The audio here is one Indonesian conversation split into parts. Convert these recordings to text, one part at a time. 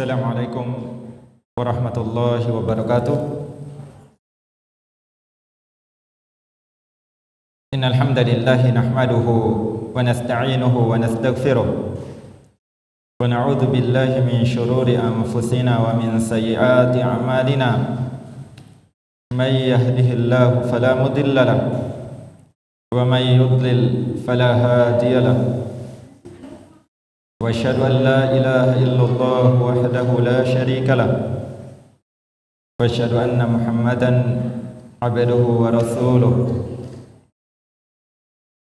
Assalamualaikum warahmatullahi wabarakatuh. Innal hamdalillah nahmaduhu wa nasta'inuhu wa nastaghfiruh wa na'udzu billahi min shururi anfusina wa min sayyiati a'malina. May yahdihillahu fala mudilla lahu wa may yudlil fala hadiya lahu. وأشهد أن لا إله إلا الله وحده لا شريك له وأشهد أن محمدا عبده ورسوله.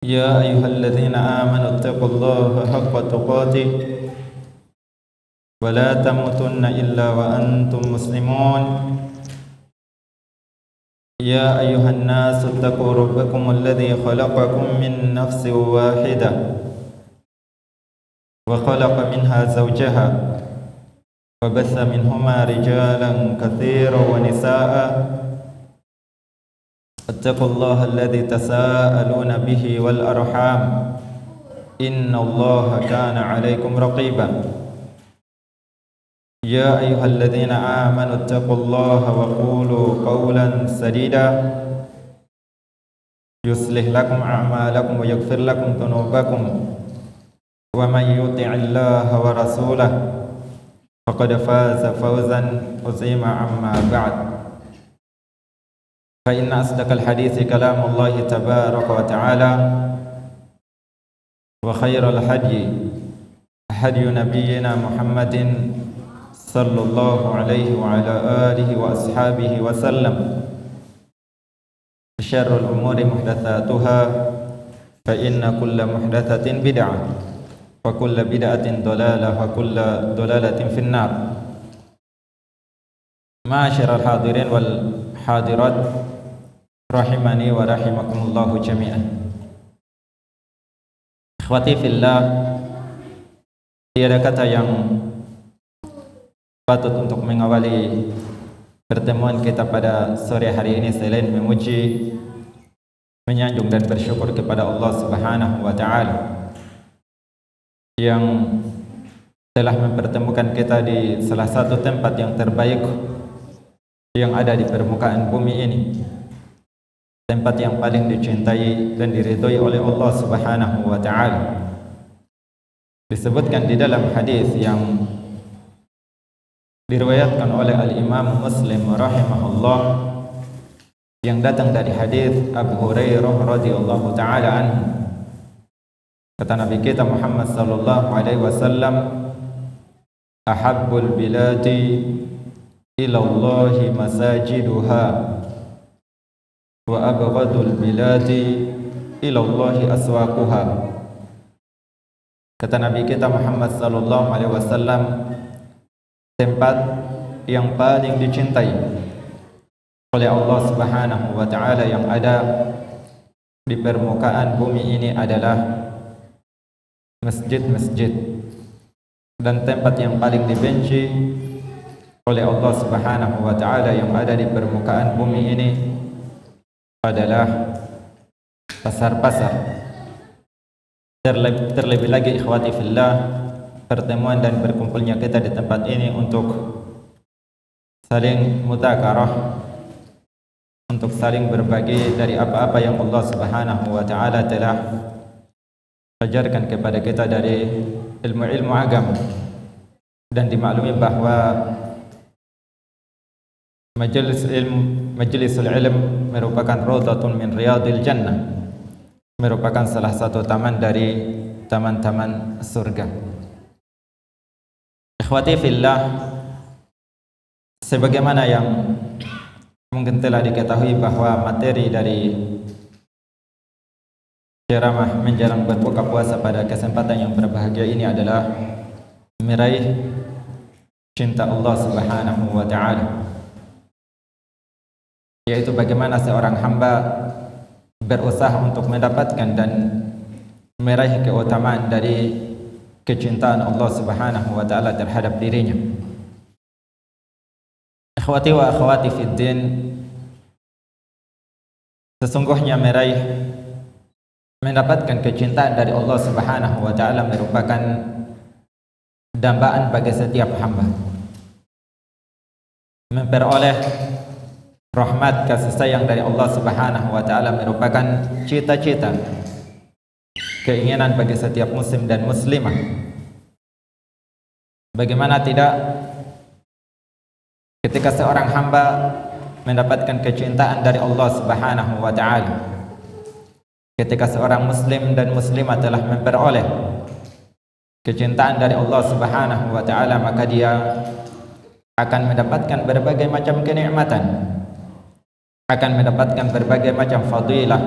يا أيها الذين آمنوا اتقوا الله حق تقاته ولا تموتن إلا وأنتم مسلمون. يا أيها الناس اتقوا ربكم الذي خلقكم من نفس واحدة وخلق منها زوجها وبث منهما رجالا كثيرا ونساء. اتقوا الله الذي تساءلون به والأرحام إن الله كان عليكم رقيبا. يا أيها الذين آمنوا اتقوا الله وقولوا قولا سديدا يصلح لكم أعمالكم ويغفر لكم ذنوبكم ومن يطع الله ورسوله فقد فاز فوزا عظيما. أما بعد فإن أصدق الحديث كلام الله تبارك وتعالى وخير الهدي هدي نبينا محمد صلى الله عليه وعلى آله وأصحابه وسلم. شر الأمور محدثاتها فإن كل محدثة بدعة وكل بدعة ضلالة وكل ضلالة في النار. معاشر الحاضرين والحاضرات rahimani wa rahimakumullahu jami'an. Ikhwati fillah, tiada kata yang patut untuk mengawali pertemuan kita pada sore hari ini selain memuji, menyanjung dan bersyukur kepada Allah Subhanahu wa taala yang telah mempertemukan kita di salah satu tempat yang terbaik yang ada di permukaan bumi ini, tempat yang paling dicintai dan diridhoi oleh Allah Subhanahu wa taala. Disebutkan di dalam hadis yang diriwayatkan oleh Al-Imam Muslim rahimahullah, yang datang dari hadis Abu Hurairah radhiyallahu taala anhu. Kata Nabi kita Muhammad sallallahu alaihi wasallam, ahabbul biladi ila Allahi masajiduha wa abghadul biladi ila Allahi aswaquha. Kata Nabi kita Muhammad sallallahu alaihi wasallam, tempat yang paling dicintai oleh Allah Subhanahu wa taala yang ada di permukaan bumi ini adalah masjid-masjid, dan tempat yang paling dibenci oleh Allah Subhanahu wa taala yang ada di permukaan bumi ini adalah pasar-pasar. Terlebih lagi ikhwati fillah, pertemuan dan berkumpulnya kita di tempat ini untuk saling mutakarah, untuk saling berbagi dari apa-apa yang Allah Subhanahu wa taala telah ajarkan kepada kita dari ilmu-ilmu agama. Dan dimaklumi bahwa majlisul ilm merupakan rawdatun min riyadil jannah, merupakan salah satu taman dari taman-taman surga. Ikhwati fillah, sebagaimana yang mungkin telah diketahui bahwa materi dari ceramah menjelang berbuka puasa pada kesempatan yang berbahagia ini adalah meraih cinta Allah Subhanahu wa taala, yaitu bagaimana seorang hamba berusaha untuk mendapatkan dan meraih keutamaan dari kecintaan Allah Subhanahu wa taala terhadap dirinya. Ikhwati wa akhwati fid din, sesungguhnya mendapatkan kecintaan dari Allah Subhanahu wa taala merupakan dambaan bagi setiap hamba. memperoleh rahmat kasih sayang dari Allah Subhanahu wa taala merupakan cita-cita, keinginan bagi setiap muslim dan muslimah. Bagaimana tidak ketika seorang hamba mendapatkan kecintaan dari Allah Subhanahu wa taala. Ketika seorang muslim dan muslimah telah memperoleh kecintaan dari Allah Subhanahu wa taala, maka dia akan mendapatkan berbagai macam kenikmatan, akan mendapatkan berbagai macam fadilah,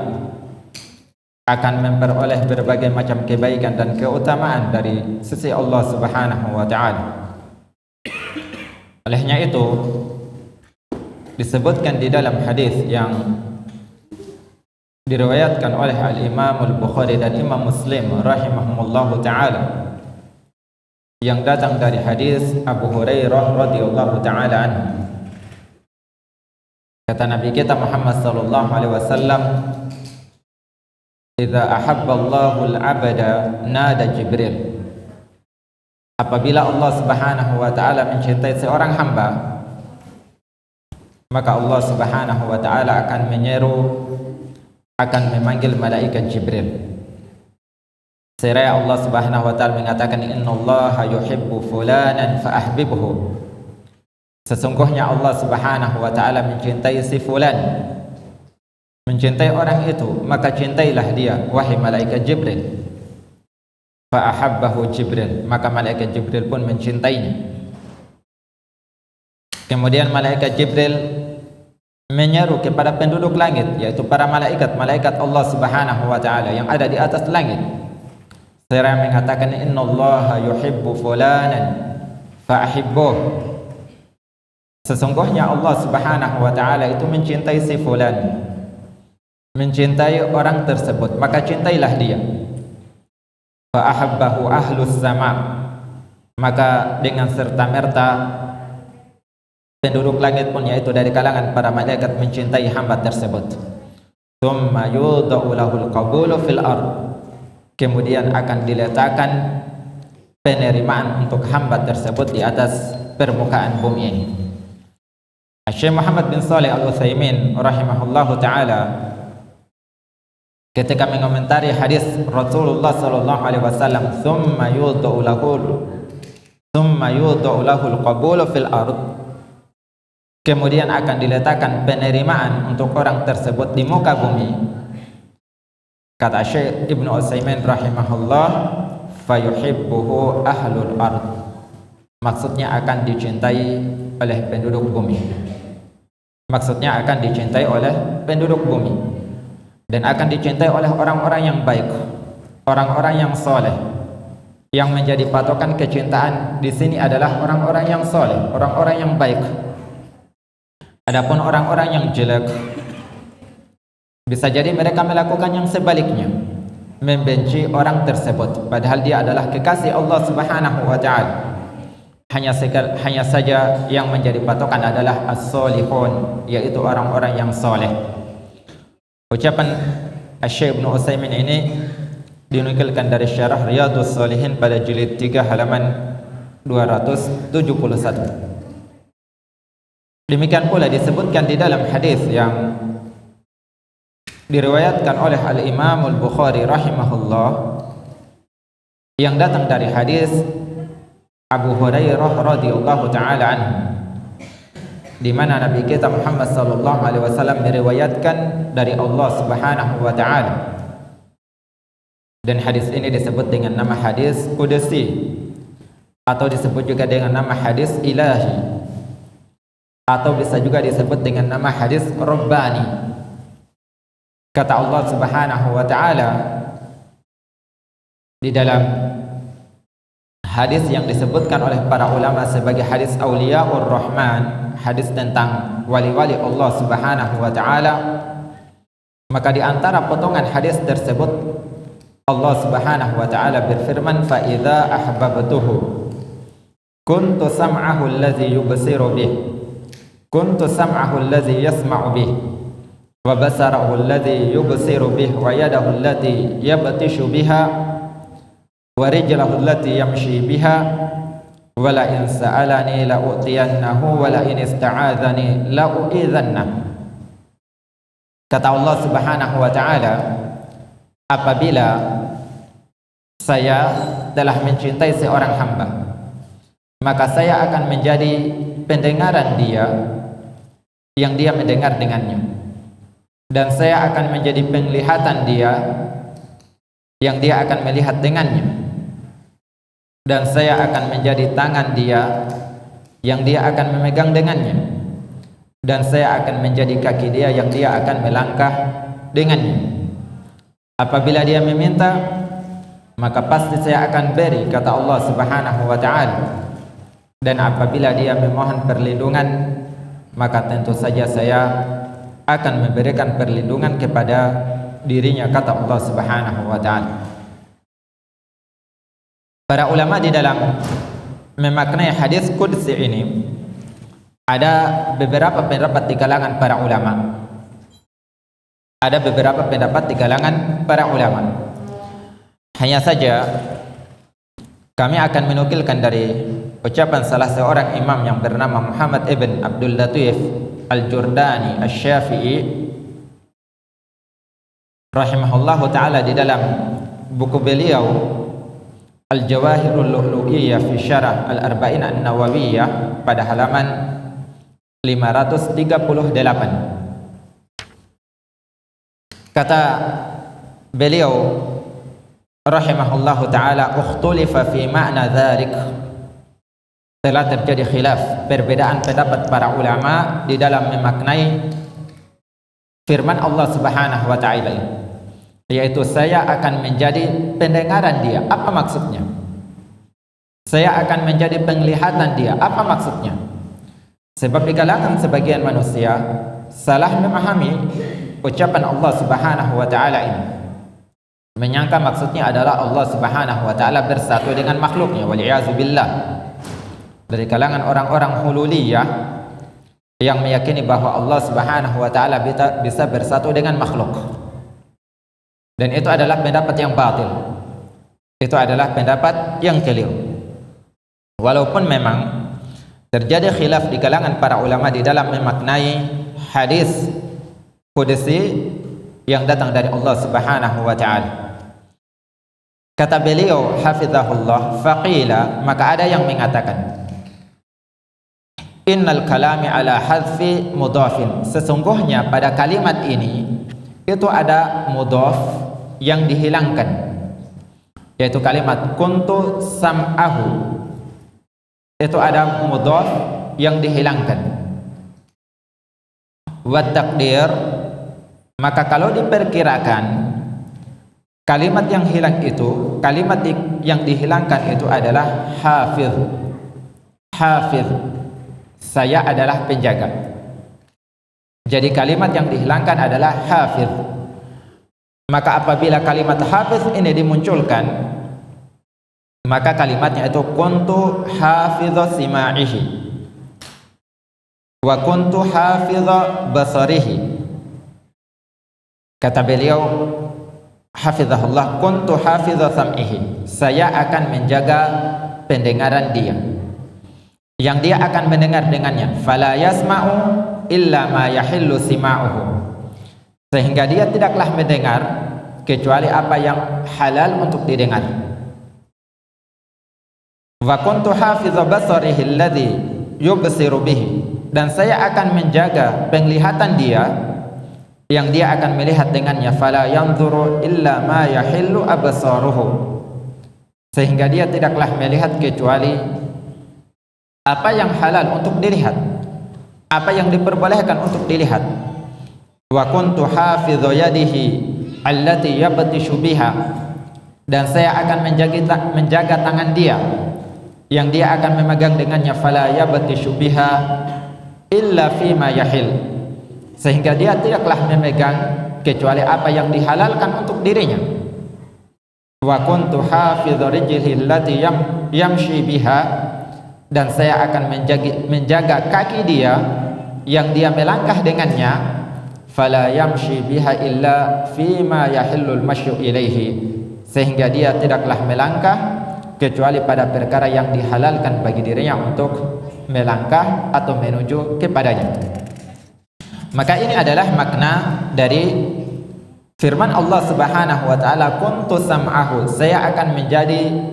akan memperoleh berbagai macam kebaikan dan keutamaan dari sisi Allah Subhanahu wa taala. Olehnya itu disebutkan di dalam hadis yang diriwayatkan oleh Al-Imam Al-Bukhari dan Imam Muslim rahimahumullahu taala, yang datang dari hadis Abu Hurairah radhiyallahu taala anhu. Kata Nabi kita Muhammad sallallahu alaihi wasallam, "Idza ahabba Allahu al-'abda nada Jibril." Apabila Allah Subhanahu wa taala mencintai seorang hamba, maka Allah Subhanahu wa taala akan menyeru, akan memanggil malaikat Jibril. Seraya Allah Subhanahu wa taala mengatakan, "Innallaha yuhibbu fulanan fa ahbibhu." Sesungguhnya Allah Subhanahu wa taala mencintai si fulan, mencintai orang itu, maka cintailah dia wahai malaikat Jibril. Fa ahabbahu Jibril, maka malaikat Jibril pun mencintainya. Kemudian malaikat Jibril menyeru kepada penduduk langit, yaitu para malaikat Allah Subhanahu wa taala yang ada di atas langit. Seraya mengatakan, "Innallaha yuhibbu fulanan fa ahibbuh." Sesungguhnya Allah Subhanahu wa taala itu mencintai si fulan, mencintai orang tersebut, maka cintailah dia. Fa ahabbahu ahlus sama, maka dengan serta-merta penduduk langit pun, yaitu dari kalangan para malaikat, mencintai hamba tersebut. Tsumma yudau lahul qabulu fil ard, kemudian akan diletakkan penerimaan untuk hamba tersebut di atas permukaan bumi ini. Syekh Muhammad bin Shalih Al-Utsaimin rahimahullahu taala ketika mengomentari hadis Rasulullah sallallahu alaihi wasallam, "Tsumma yudau lahul qabulu fil ard", kemudian akan diletakkan penerimaan untuk orang tersebut di muka bumi. Kata Syekh Ibnu Utsaimin rahimahullah, "Fayuhibbuhu ahlul ard", maksudnya akan dicintai oleh penduduk bumi. Maksudnya akan dicintai oleh penduduk bumi dan akan dicintai oleh orang-orang yang baik, orang-orang yang soleh. Yang menjadi patokan kecintaan di sini adalah orang-orang yang soleh, orang-orang yang baik. Adapun orang-orang yang jelek, bisa jadi mereka melakukan yang sebaliknya, membenci orang tersebut, padahal dia adalah kekasih Allah Subhanahu wa taala. Hanya saja yang menjadi patokan adalah as-solihun, yaitu orang-orang yang soleh. Ucapan Syekh Ibnu Utsaimin ini dinukilkan dari Syarah Riyadhus Shalihin pada jilid 3 halaman 271. Demikian pula disebutkan di dalam hadis yang diriwayatkan oleh Al-Imam Al-Bukhari rahimahullah, yang datang dari hadis Abu Hurairah radhiyallahu taala anhu, di mana Nabi kita Muhammad sallallahu alaihi wasallam meriwayatkan dari Allah Subhanahu wa taala, dan hadis ini disebut dengan nama hadis qudsi, atau disebut juga dengan nama hadis ilahi, atau bisa juga disebut dengan nama hadis rabbani. Kata Allah Subhanahu wa taala di dalam hadis yang disebutkan oleh para ulama sebagai hadis Auliyaur Rahman, hadis tentang wali-wali Allah Subhanahu wa taala, maka di antara potongan hadis tersebut Allah Subhanahu wa taala berfirman, "Fa idza ahbabtuhu kuntu sam'ahu allazi yubsiru bih, kuntu sam'ahu allazi yasma'u bih, wa basarahu alladhi yubsiru bih, wa yadahu allati yabtishu biha, wa rijlahu allati yamshi biha, wala in sa'alani la'utiyannahu wala in ista'adzani la'u'idzannah. Kata Allah Subhanahu wa taala, apabila saya telah mencintai seorang hamba, maka saya akan menjadi pendengaran dia yang dia mendengar dengannya, dan saya akan menjadi penglihatan dia yang dia akan melihat dengannya, dan saya akan menjadi tangan dia yang dia akan memegang dengannya, dan saya akan menjadi kaki dia yang dia akan melangkah dengannya. Apabila dia meminta, maka pasti saya akan beri, kata Allah Subhanahu wa ta'ala. Dan apabila dia memohon perlindungan, maka tentu saja saya akan memberikan perlindungan kepada dirinya, kata Allah Subhanahu wa ta'ala. Para ulama di dalam memaknai hadis qudsi ini, ada beberapa pendapat di kalangan para ulama. Ada beberapa pendapat di kalangan para ulama. Hanya saja kami akan menukilkan dari ucapan salah seorang imam yang bernama Muhammad ibn Abdul Latif Al-Jurdani Asy-Syafi'i rahimahullahu ta'ala di dalam buku beliau Al-Jawahirul Lu'lu'iyah fi Syarah Al-Arba'in An-Nawawiyah pada halaman 538. Kata beliau rahimahullahu ta'ala, ukhtulifa fi ma'na dzalik, telah terjadi khilaf, perbedaan pendapat para ulama di dalam memaknai firman Allah Subhanahu wa ta'ala, yaitu saya akan menjadi pendengaran dia. Apa maksudnya? Saya akan menjadi penglihatan dia. Apa maksudnya? Sebab di kalangan sebagian manusia salah memahami ucapan Allah Subhanahu wa ta'ala ini, menyangka maksudnya adalah Allah Subhanahu wa ta'ala bersatu dengan makhluknya, wal'iyazubillah. Dari kalangan orang-orang hululiyah yang meyakini bahwa Allah Subhanahu wa ta'ala bisa bersatu dengan makhluk, dan itu adalah pendapat yang batil, itu adalah pendapat yang keliru. Walaupun memang terjadi khilaf di kalangan para ulama di dalam memaknai hadis qudsi yang datang dari Allah Subhanahu wa ta'ala. Kata beliau hafizahullah, faqila, maka ada yang mengatakan, innal kalami ala hadfi mudhafin, sesungguhnya pada kalimat ini itu ada mudhaf yang dihilangkan, yaitu kalimat kuntu sam'ahu, itu ada mudhaf yang dihilangkan. Wa taqdir, maka kalau diperkirakan kalimat yang hilang itu, kalimat yang dihilangkan itu adalah hafiz. Hafiz, saya adalah penjaga. Jadi kalimat yang dihilangkan adalah hafiz. Maka apabila kalimat hafiz ini dimunculkan, maka kalimatnya itu kuntu hafidha sima'ihi wa kuntu hafidha basarihi. Kata beliau hafizahullah, kuntu hafidha sam'ihi, saya akan menjaga pendengaran dia, yang dia akan mendengar dengannya, fala yasma'u illa ma yahillu sima'uhu, sehingga dia tidaklah mendengar kecuali apa yang halal untuk didengar. Wa kuntu hafidha basarihi alladhi yubsiru bihi, dan saya akan menjaga penglihatan dia yang dia akan melihat dengannya, fala yanzuru illa ma yahillu absaruhu, sehingga dia tidaklah melihat kecuali apa yang halal untuk dilihat, apa yang diperbolehkan untuk dilihat. Wa kuntu hafidhu yadihi allati yabtishu biha, dan saya akan menjaga tangan dia yang dia akan memegang dengannya, fala yabtishu biha illa fima yahil, sehingga dia tidaklah memegang kecuali apa yang dihalalkan untuk dirinya. Wa kuntu hafidhu rijlihi allati yamshi biha, dan saya akan menjaga kaki dia yang dia melangkah dengannya, fala yamshi biha illa fima yahillul masyu ilaihi, sehingga dia tidaklah melangkah kecuali pada perkara yang dihalalkan bagi dirinya untuk melangkah atau menuju kepadanya. Maka ini adalah makna dari firman Allah Subhanahu wa taala, kuntu sam'ahu, saya akan menjadi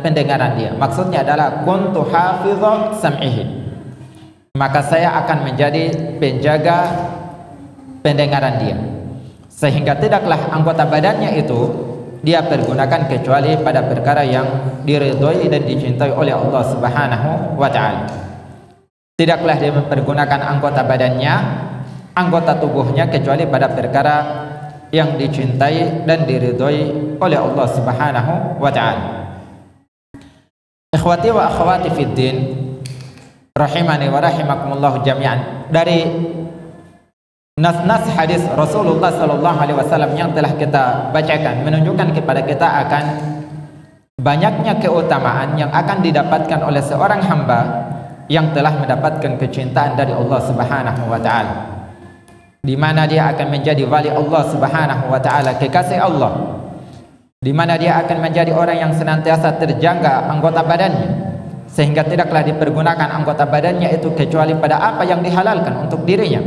pendengaran dia. Maksudnya adalah kuntu hafidha sam'ihi, maka saya akan menjadi penjaga pendengaran dia, sehingga tidaklah anggota badannya itu dia pergunakan kecuali pada perkara yang diridhoi dan dicintai oleh Allah Subhanahu wa taala. Tidaklah dia mempergunakan anggota badannya, anggota tubuhnya kecuali pada perkara yang dicintai dan diridhoi oleh Allah Subhanahu wa taala. Ikhwati wa akhwati fid din, rahimani wa rahimakumullah jami'an, dari nas-nas hadis Rasulullah sallallahu alaihi wasallam yang telah kita bacakan menunjukkan kepada kita akan banyaknya keutamaan yang akan didapatkan oleh seorang hamba yang telah mendapatkan kecintaan dari Allah Subhanahu wa taala, di mana dia akan menjadi wali Allah Subhanahu wa taala, kekasih Allah, di mana dia akan menjadi orang yang senantiasa terjaga anggota badannya, sehingga tidaklah dipergunakan anggota badannya itu kecuali pada apa yang dihalalkan untuk dirinya.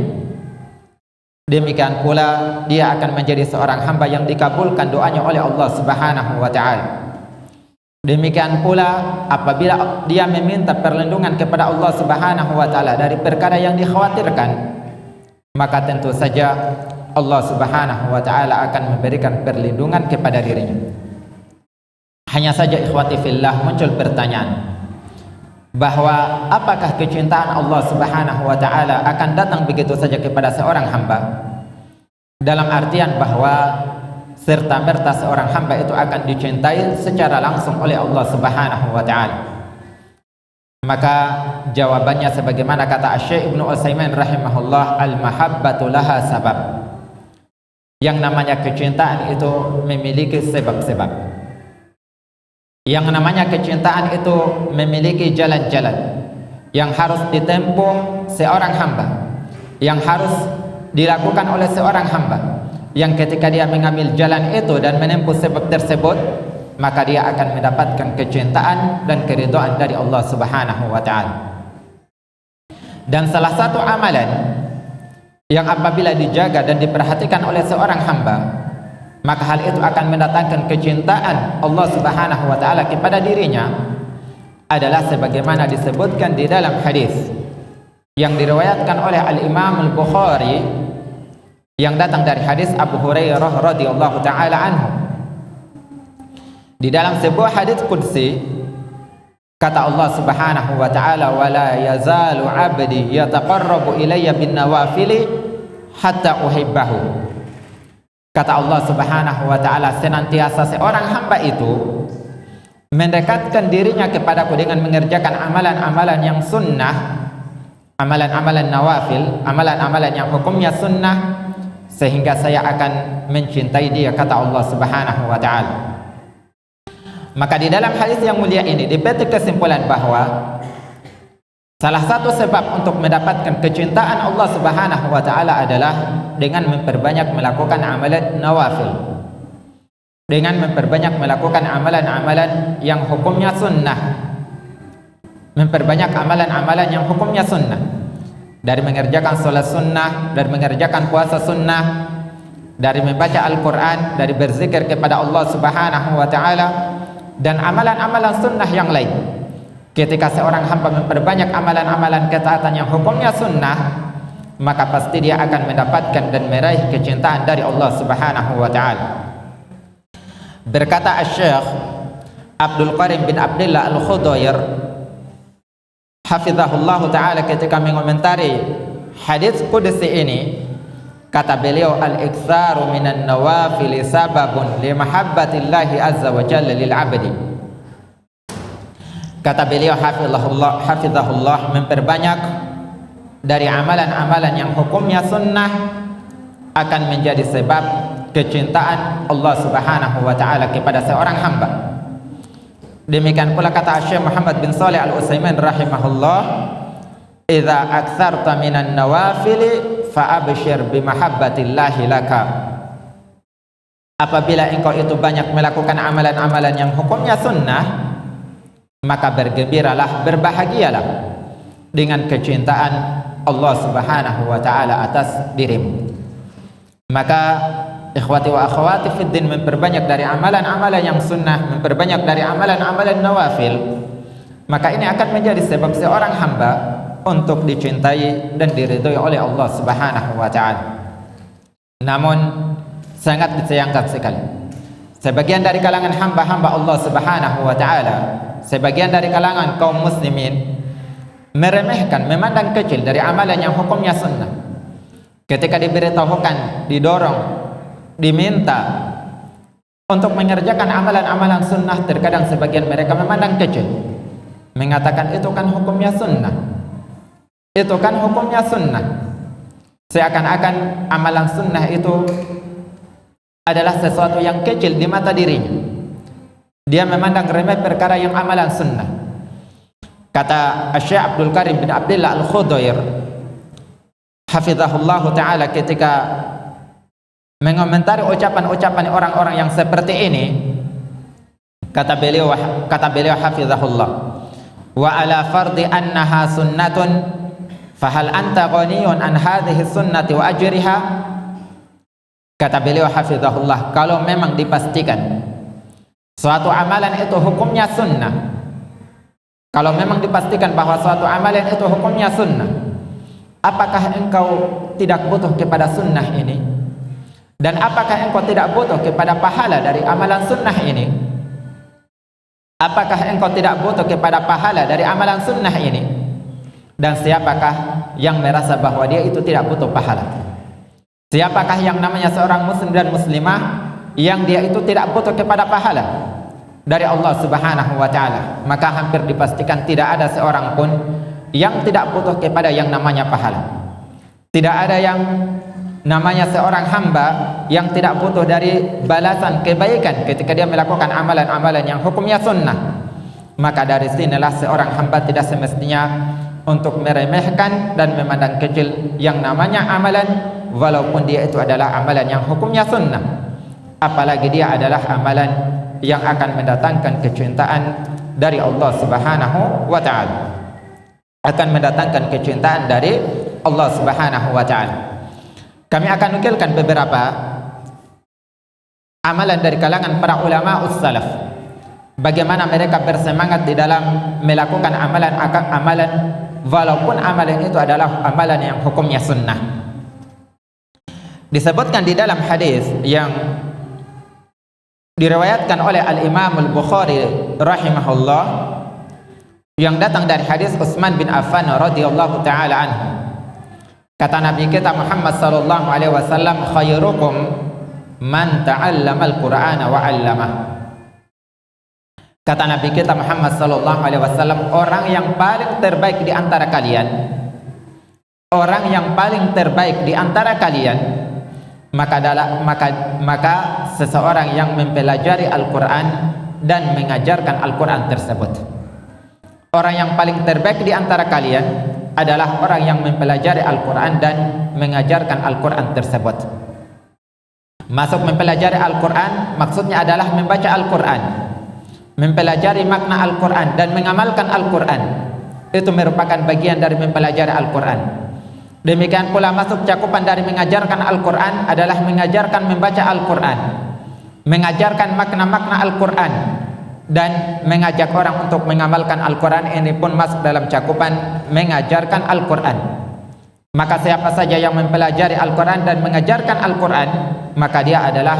Demikian pula dia akan menjadi seorang hamba yang dikabulkan doanya oleh Allah Subhanahu wa taala. Demikian pula apabila dia meminta perlindungan kepada Allah Subhanahu wa taala dari perkara yang dikhawatirkan, maka tentu saja Allah Subhanahu wa taala akan memberikan perlindungan kepada dirinya. Hanya saja ikhwati fillah, muncul pertanyaan bahwa apakah kecintaan Allah Subhanahu wa taala akan datang begitu saja kepada seorang hamba, dalam artian bahwa serta-merta seorang hamba itu akan dicintai secara langsung oleh Allah Subhanahu wa taala. Maka jawabannya sebagaimana kata Syekh Ibnu Utsaimin rahimahullah, al-mahabbatu laha sabab. Yang namanya kecintaan itu memiliki sebab-sebab. Yang namanya kecintaan itu memiliki jalan-jalan yang harus ditempuh seorang hamba, yang harus dilakukan oleh seorang hamba, yang ketika dia mengambil jalan itu dan menempuh sebab tersebut, maka dia akan mendapatkan kecintaan dan keridhaan dari Allah Subhanahu wa taala. Dan salah satu amalan yang apabila dijaga dan diperhatikan oleh seorang hamba, maka hal itu akan mendatangkan kecintaan Allah Subhanahu wa taala kepada dirinya, adalah sebagaimana disebutkan di dalam hadis yang diriwayatkan oleh Al-Imam Al-Bukhari yang datang dari hadis Abu Hurairah radhiyallahu taala anhu. Di dalam sebuah hadis qudsi kata Allah Subhanahu wa taala, "Wala yazalu 'abdi yataqarrabu ilayya bin nawafili hatta uhibbahu." Kata Allah Subhanahu wa taala, senantiasa seorang hamba itu mendekatkan dirinya kepadaku dengan mengerjakan amalan-amalan yang sunnah, amalan-amalan nawafil, amalan-amalan yang hukumnya sunnah, sehingga saya akan mencintai dia, kata Allah Subhanahu wa taala. Maka di dalam hadis yang mulia ini dipetik kesimpulan bahwa salah satu sebab untuk mendapatkan kecintaan Allah Subhanahu wa taala adalah dengan memperbanyak melakukan amalan nawafil, dengan memperbanyak melakukan amalan-amalan yang hukumnya sunnah, memperbanyak amalan-amalan yang hukumnya sunnah, dari mengerjakan sholat sunnah, dari mengerjakan puasa sunnah, dari membaca Al-Quran, dari berzikir kepada Allah Subhanahu wa ta'ala, dan amalan-amalan sunnah yang lain. Ketika seorang hamba memperbanyak amalan-amalan ketaatan yang hukumnya sunnah, maka pasti dia akan mendapatkan dan meraih kecintaan dari Allah Subhanahu wa ta'ala. Berkata Asy-Syaikh Abdul Karim bin Abdullah Al-Khudair hafizahullah ta'ala ketika mengomentari hadis qudsi ini, kata beliau, al-iktsaru minan nawafil sababun li mahabbatillahi azza wa jalla lil 'abdi. Kata beliau hafizahullah, memperbanyak dari amalan-amalan yang hukumnya sunnah akan menjadi sebab kecintaan Allah Subhanahu wa ta'ala kepada seorang hamba. Demikian pula kata Syekh Muhammad bin Shalih Al-Utsaimin rahimahullah, idza aktsarta minan nawafili fa abshir bi mahabbatillahi laka. Apabila engkau itu banyak melakukan amalan-amalan yang hukumnya sunnah, maka bergembiralah, berbahagialah dengan kecintaan Allah Subhanahu wa taala atas dirimu. Maka ikhwati wa akhwati fid din, memperbanyak dari amalan-amalan yang sunnah, memperbanyak dari amalan-amalan nawafil, maka ini akan menjadi sebab seorang hamba untuk dicintai dan diridhoi oleh Allah Subhanahu wa taala. Namun sangat disayangkan sekali, sebagian dari kalangan hamba-hamba Allah Subhanahu wa taala, sebagian dari kalangan kaum muslimin meremehkan, memandang kecil dari amalan yang hukumnya sunnah. Ketika diberitahukan, didorong, diminta untuk mengerjakan amalan-amalan sunnah, terkadang sebagian mereka memandang kecil, mengatakan itu kan hukumnya sunnah, itu kan hukumnya sunnah. Seakan-akan amalan sunnah itu adalah sesuatu yang kecil di mata dirinya. Dia memandang remeh perkara yang amalan sunnah. Kata Syekh Abdul Karim bin Abdullah Al-Khudair hafizahullah ta'ala ketika mengomentari ucapan-ucapan orang-orang yang seperti ini, kata beliau hafizahullah, wa ala fardi annaha sunnatun fahal anta ghaniyun an hadhihi sunnati wa ajriha. Kata beliau hafizahullah, kalau memang dipastikan suatu amalan itu hukumnya sunnah, kalau memang dipastikan bahwa suatu amalan itu hukumnya sunnah, apakah engkau tidak butuh kepada sunnah ini? Dan apakah engkau tidak butuh kepada pahala dari amalan sunnah ini? Apakah engkau tidak butuh kepada pahala dari amalan sunnah ini? Dan siapakah yang merasa bahwa dia itu tidak butuh pahala? Siapakah yang namanya seorang muslim dan muslimah yang dia itu tidak butuh kepada pahala dari Allah Subhanahu wa taala? Maka hampir dipastikan tidak ada seorang pun yang tidak butuh kepada yang namanya pahala. Tidak ada yang namanya seorang hamba yang tidak butuh dari balasan kebaikan ketika dia melakukan amalan-amalan yang hukumnya sunnah. Maka dari sinilah seorang hamba tidak semestinya untuk meremehkan dan memandang kecil yang namanya amalan, walaupun dia itu adalah amalan yang hukumnya sunnah, apalagi dia adalah amalan yang akan mendatangkan kecintaan dari Allah Subhanahu wa ta'ala, akan mendatangkan kecintaan dari Allah Subhanahu wa ta'ala. Kami akan nukilkan beberapa amalan dari kalangan para ulama salaf, bagaimana mereka bersemangat di dalam melakukan amalan walaupun amalan itu adalah amalan yang hukumnya sunnah. Disebutkan di dalam hadis yang diriwayatkan oleh Al-Imam Al-Bukhari rahimahullah, yang datang dari hadis Utsman bin Affan radhiyallahu taala anhu. Kata Nabi kita Muhammad sallallahu alaihi wasallam, khairukum man ta'allama al-Qur'ana wa 'allamah. Kata Nabi kita Muhammad sallallahu alaihi wasallam, orang yang paling terbaik di antara kalian, orang yang paling terbaik di antara kalian, maka seseorang yang mempelajari Al-Qur'an dan mengajarkan Al-Qur'an tersebut. Orang yang paling terbaik di antara kalian adalah orang yang mempelajari Al-Qur'an dan mengajarkan Al-Qur'an tersebut. Masuk mempelajari Al-Qur'an maksudnya adalah membaca Al-Qur'an, mempelajari makna Al-Qur'an dan mengamalkan Al-Qur'an. Itu merupakan bagian dari mempelajari Al-Qur'an. Demikian pula masuk cakupan dari mengajarkan Al-Qur'an adalah mengajarkan membaca Al-Qur'an, mengajarkan makna-makna Al-Qur'an, dan mengajak orang untuk mengamalkan Al-Qur'an. Ini pun masuk dalam cakupan mengajarkan Al-Qur'an. Maka siapa saja yang mempelajari Al-Qur'an dan mengajarkan Al-Qur'an, maka dia adalah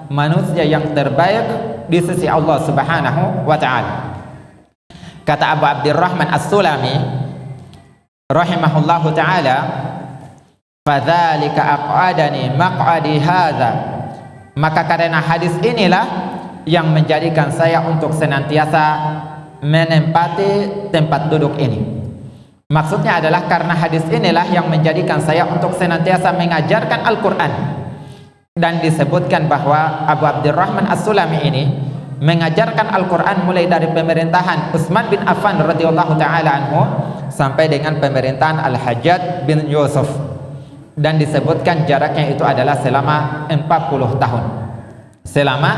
manusia yang terbaik di sisi Allah Subhanahu wa ta'ala. Kata Abu Abdurrahman As-Sulami rahimahullahu ta'ala, fadzalika aq'adani maq'adi hadza, maka karena hadis inilah yang menjadikan saya untuk senantiasa menempati tempat duduk ini. Maksudnya adalah karena hadis inilah yang menjadikan saya untuk senantiasa mengajarkan Al-Qur'an. Dan disebutkan bahwa Abu Abdurrahman As-Sulami ini mengajarkan Al-Qur'an mulai dari pemerintahan Utsman bin Affan radhiyallahu taala anhu sampai dengan pemerintahan Al-Hajjaj bin Yusuf, dan disebutkan jaraknya itu adalah selama 40 tahun. Selama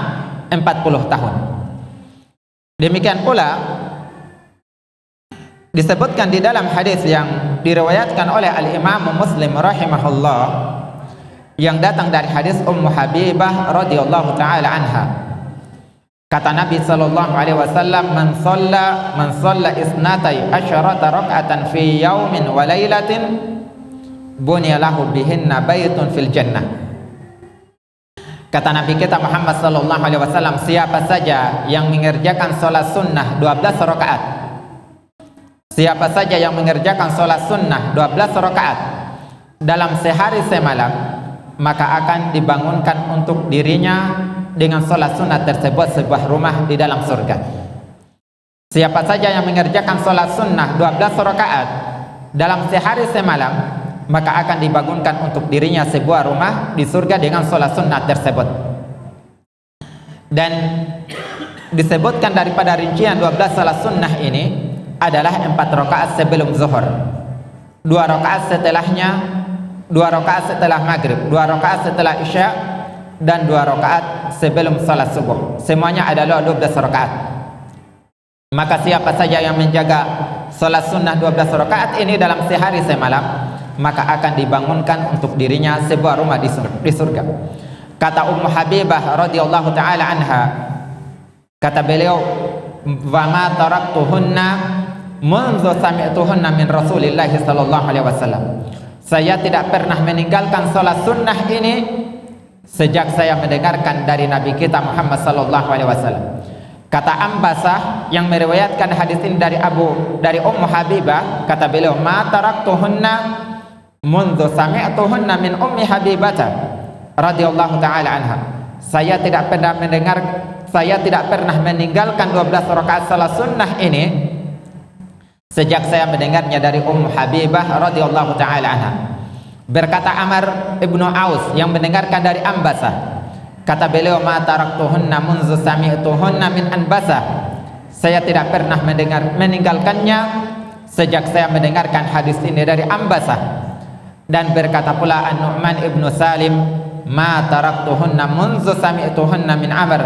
40 tahun. Demikian pula Disebutkan di dalam hadis yang diriwayatkan oleh Al-Imam Muslim rahimahullah, yang datang dari hadis Ummu Habibah radhiyallahu taala anha. Kata Nabi sallallahu alaihi wasallam, man shalla isnatai asyarata rak'atan fi yaumin wa lailatin bunya lahu bihinna baitun fil jannah. Kata Nabi kita Muhammad sallallahu alaihi wasallam, siapa saja yang mengerjakan salat sunnah 12 rakaat, siapa saja yang mengerjakan salat sunnah 12 rakaat dalam sehari semalam, maka akan dibangunkan untuk dirinya dengan salat sunnah tersebut sebuah rumah di dalam surga. Siapa saja yang mengerjakan salat sunnah 12 rakaat dalam sehari semalam, maka akan dibangunkan untuk dirinya sebuah rumah di surga dengan salat sunnah tersebut. Dan disebutkan daripada rincian 12 salat sunnah ini adalah 4 rakaat sebelum zuhur, 2 rakaat setelahnya, 2 rakaat setelah maghrib, 2 rakaat setelah isya, dan 2 rakaat sebelum salat subuh. Semuanya adalah 12 rakaat. Maka siapa saja yang menjaga salat sunnah 12 rakaat ini dalam sehari semalam, maka akan dibangunkan untuk dirinya sebuah rumah di surga. Kata Ummu Habibah radhiyallahu taala anha, kata beliau, wa ma taraktuhunna munzu sami'tuhunna min Rasulillah sallallahu alaihi wasallam. Saya tidak pernah meninggalkan salat sunnah ini sejak saya mendengarkan dari Nabi kita Muhammad sallallahu alaihi wasallam. Kata Ambasah yang meriwayatkan hadis ini dari Ummu Habibah, kata beliau, ma taraktuhunna mundu sami'tuhunna min Ummi Habibata radhiyallahu taala anha. Saya tidak pernah meninggalkan 12 rakaat salat sunnah ini sejak saya mendengarnya dari Ummu Habibah radhiyallahu taala anha. Berkata Amr ibnu Aus yang mendengarkan dari Ambasah, kata beliau, ma taraktuhunna mundu sami'tuhunna min Anbasah. Saya tidak pernah meninggalkannya sejak saya mendengarkan hadis ini dari Ambasah. Dan berkata pula An-Nu'man ibnu Salim, ma taraktuhunna munzu sami'tuhunna min Amr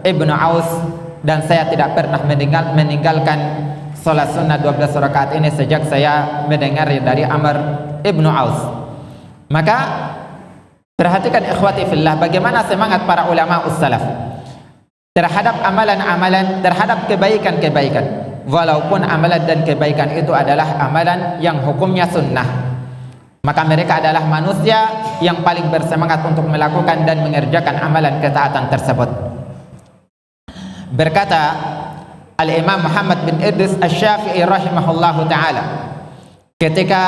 ibnu Aus. Dan saya tidak pernah meninggalkan salat sunnah 12 rakaat ini sejak saya mendengar dari Amr ibnu Aus. Maka perhatikan ikhwati fillah, bagaimana semangat para ulama ussalaf terhadap amalan-amalan, terhadap kebaikan-kebaikan, walaupun amalan dan kebaikan itu adalah amalan yang hukumnya sunnah. Maka mereka adalah manusia yang paling bersemangat untuk melakukan dan mengerjakan amalan ketaatan tersebut. Berkata Al-Imam Muhammad bin Idris Asy-Syafi'i rahimahullahu ta'ala, ketika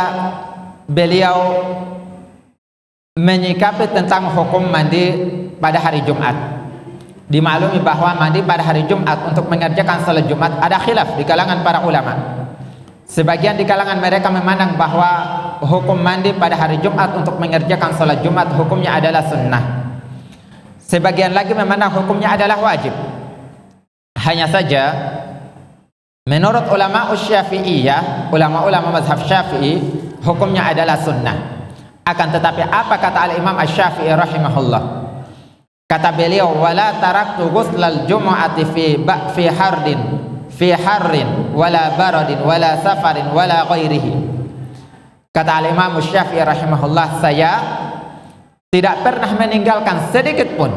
beliau menyikapi tentang hukum mandi pada hari Jumat. Dimaklumi bahwa mandi pada hari Jumat untuk mengerjakan salat Jumat ada khilaf di kalangan para ulama. Sebagian di kalangan mereka memandang bahwa hukum mandi pada hari Jumat untuk mengerjakan salat Jumat hukumnya adalah sunnah. Sebagian lagi memandang hukumnya adalah wajib. Hanya saja menurut ulama Syafi'iyah, ulama-ulama mazhab Syafi'i, hukumnya adalah sunnah. Akan tetapi apa kata Al-Imam Asy-Syafi'i rahimahullah? Kata beliau, wala taraktu ghuslal jumu'ati fi harrin wala baradin wala safarin wala ghairihi. Kata Al-Imam Syafi'i rahimahullah, saya tidak pernah meninggalkan sedikit pun,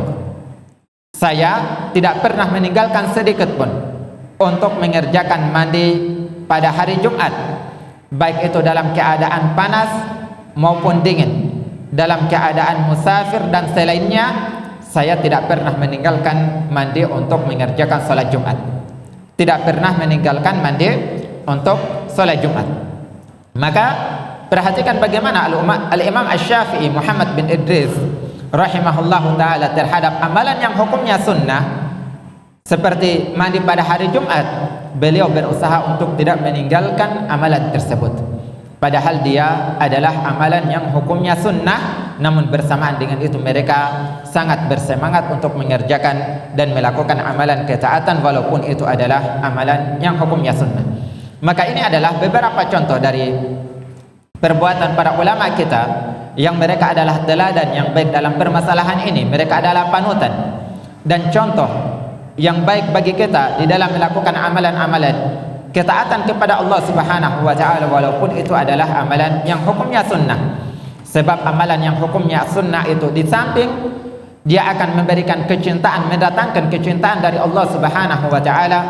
saya tidak pernah meninggalkan sedikit pun untuk mengerjakan mandi pada hari Jumat, baik itu dalam keadaan panas maupun dingin, dalam keadaan musafir dan selainnya. Saya tidak pernah meninggalkan mandi untuk mengerjakan salat Jumat, tidak pernah meninggalkan mandi untuk salat Jumat. Maka perhatikan bagaimana Al-Imam Asy-Syafi'i Muhammad bin Idris rahimahullahu ta'ala terhadap amalan yang hukumnya sunnah seperti mandi pada hari Jumat. Beliau berusaha untuk tidak meninggalkan amalan tersebut, padahal dia adalah amalan yang hukumnya sunnah. Namun bersamaan dengan itu mereka sangat bersemangat untuk mengerjakan dan melakukan amalan ketaatan walaupun itu adalah amalan yang hukumnya sunnah. Maka ini adalah beberapa contoh dari perbuatan para ulama kita yang mereka adalah teladan yang baik dalam permasalahan ini. Mereka adalah panutan dan contoh yang baik bagi kita di dalam melakukan amalan-amalan ketaatan kepada Allah Subhanahu wa taala walaupun itu adalah amalan yang hukumnya sunnah. Sebab amalan yang hukumnya sunnah itu di samping dia akan memberikan kecintaan, mendatangkan kecintaan dari Allah Subhanahu wa taala,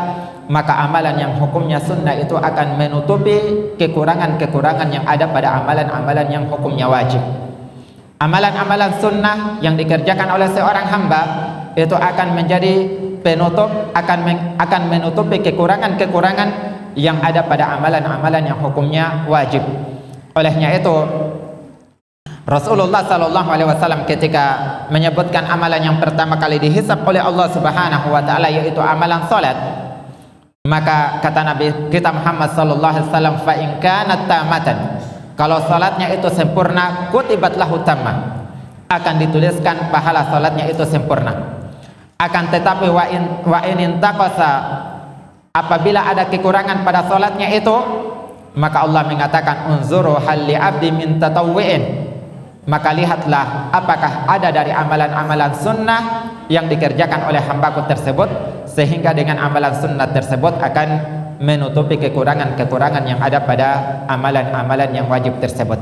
maka amalan yang hukumnya sunnah itu akan menutupi kekurangan-kekurangan yang ada pada amalan-amalan yang hukumnya wajib. Amalan-amalan sunnah yang dikerjakan oleh seorang hamba itu akan menjadi penutup, akan menutupi kekurangan-kekurangan yang ada pada amalan-amalan yang hukumnya wajib. Olehnya itu Rasulullah SAW ketika menyebutkan amalan yang pertama kali dihisab oleh Allah Subhanahu wa taala yaitu amalan salat, maka kata Nabi kita Muhammad SAW, fa in kanat tamatan, kalau salatnya itu sempurna, kutibat lahu tammah, akan dituliskan pahala salatnya itu sempurna. Akan tetapi wa in intaqasa, apabila ada kekurangan pada salatnya itu, maka Allah mengatakan unzuru hal li abdi min tatawwu'in, maka lihatlah apakah ada dari amalan-amalan sunnah yang dikerjakan oleh hambaku tersebut, sehingga dengan amalan sunnah tersebut akan menutupi kekurangan-kekurangan yang ada pada amalan-amalan yang wajib tersebut,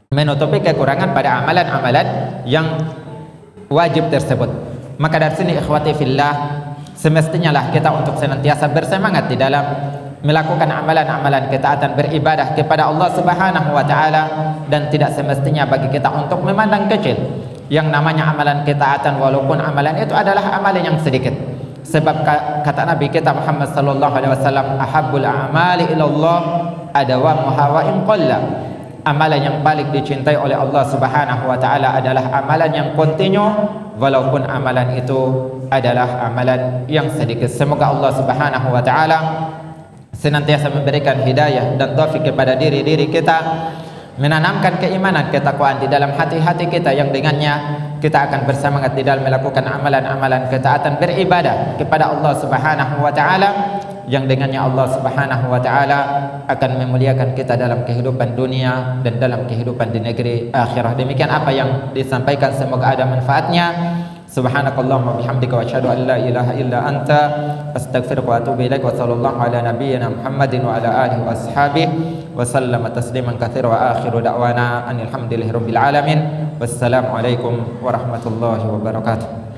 menutupi kekurangan pada amalan-amalan yang wajib tersebut. Maka dari sini ikhwati fillah, semestinya lah kita untuk senantiasa bersemangat di dalam melakukan amalan-amalan ketaatan beribadah kepada Allah Subhanahu wa taala, dan tidak semestinya bagi kita untuk memandang kecil yang namanya amalan ketaatan walaupun amalan itu adalah amalan yang sedikit. Sebab kata Nabi kita Muhammad sallallahu alaihi wasallam, ahabbul a'mali ilallah adawamuha wa in qalla. Amalan yang paling dicintai oleh Allah Subhanahu wa taala adalah amalan yang kontinu walaupun amalan itu adalah amalan yang sedikit. Semoga Allah Subhanahu wa taala senantiasa memberikan hidayah dan taufik kepada diri-diri kita, menanamkan keimanan, ketakwaan di dalam hati-hati kita, yang dengannya kita akan bersemangat di dalam melakukan amalan-amalan ketaatan beribadah kepada Allah Subhanahu wa taala, yang dengannya Allah Subhanahu wa taala akan memuliakan kita dalam kehidupan dunia dan dalam kehidupan di negeri akhirat. Demikian apa yang disampaikan, semoga ada manfaatnya. Subhanakallahumma bihamdika wa asyhadu an la ilaha illa anta astaghfiruka wa atubu ilaik, wa sallallahu ala nabiyyina Muhammadin wa ala alihi wa ashabihi wa sallama tasliman katsira, wa akhiru da'wana anil hamdulillahi rabbil alamin. Wassalamu alaikum warahmatullahi wabarakatuh.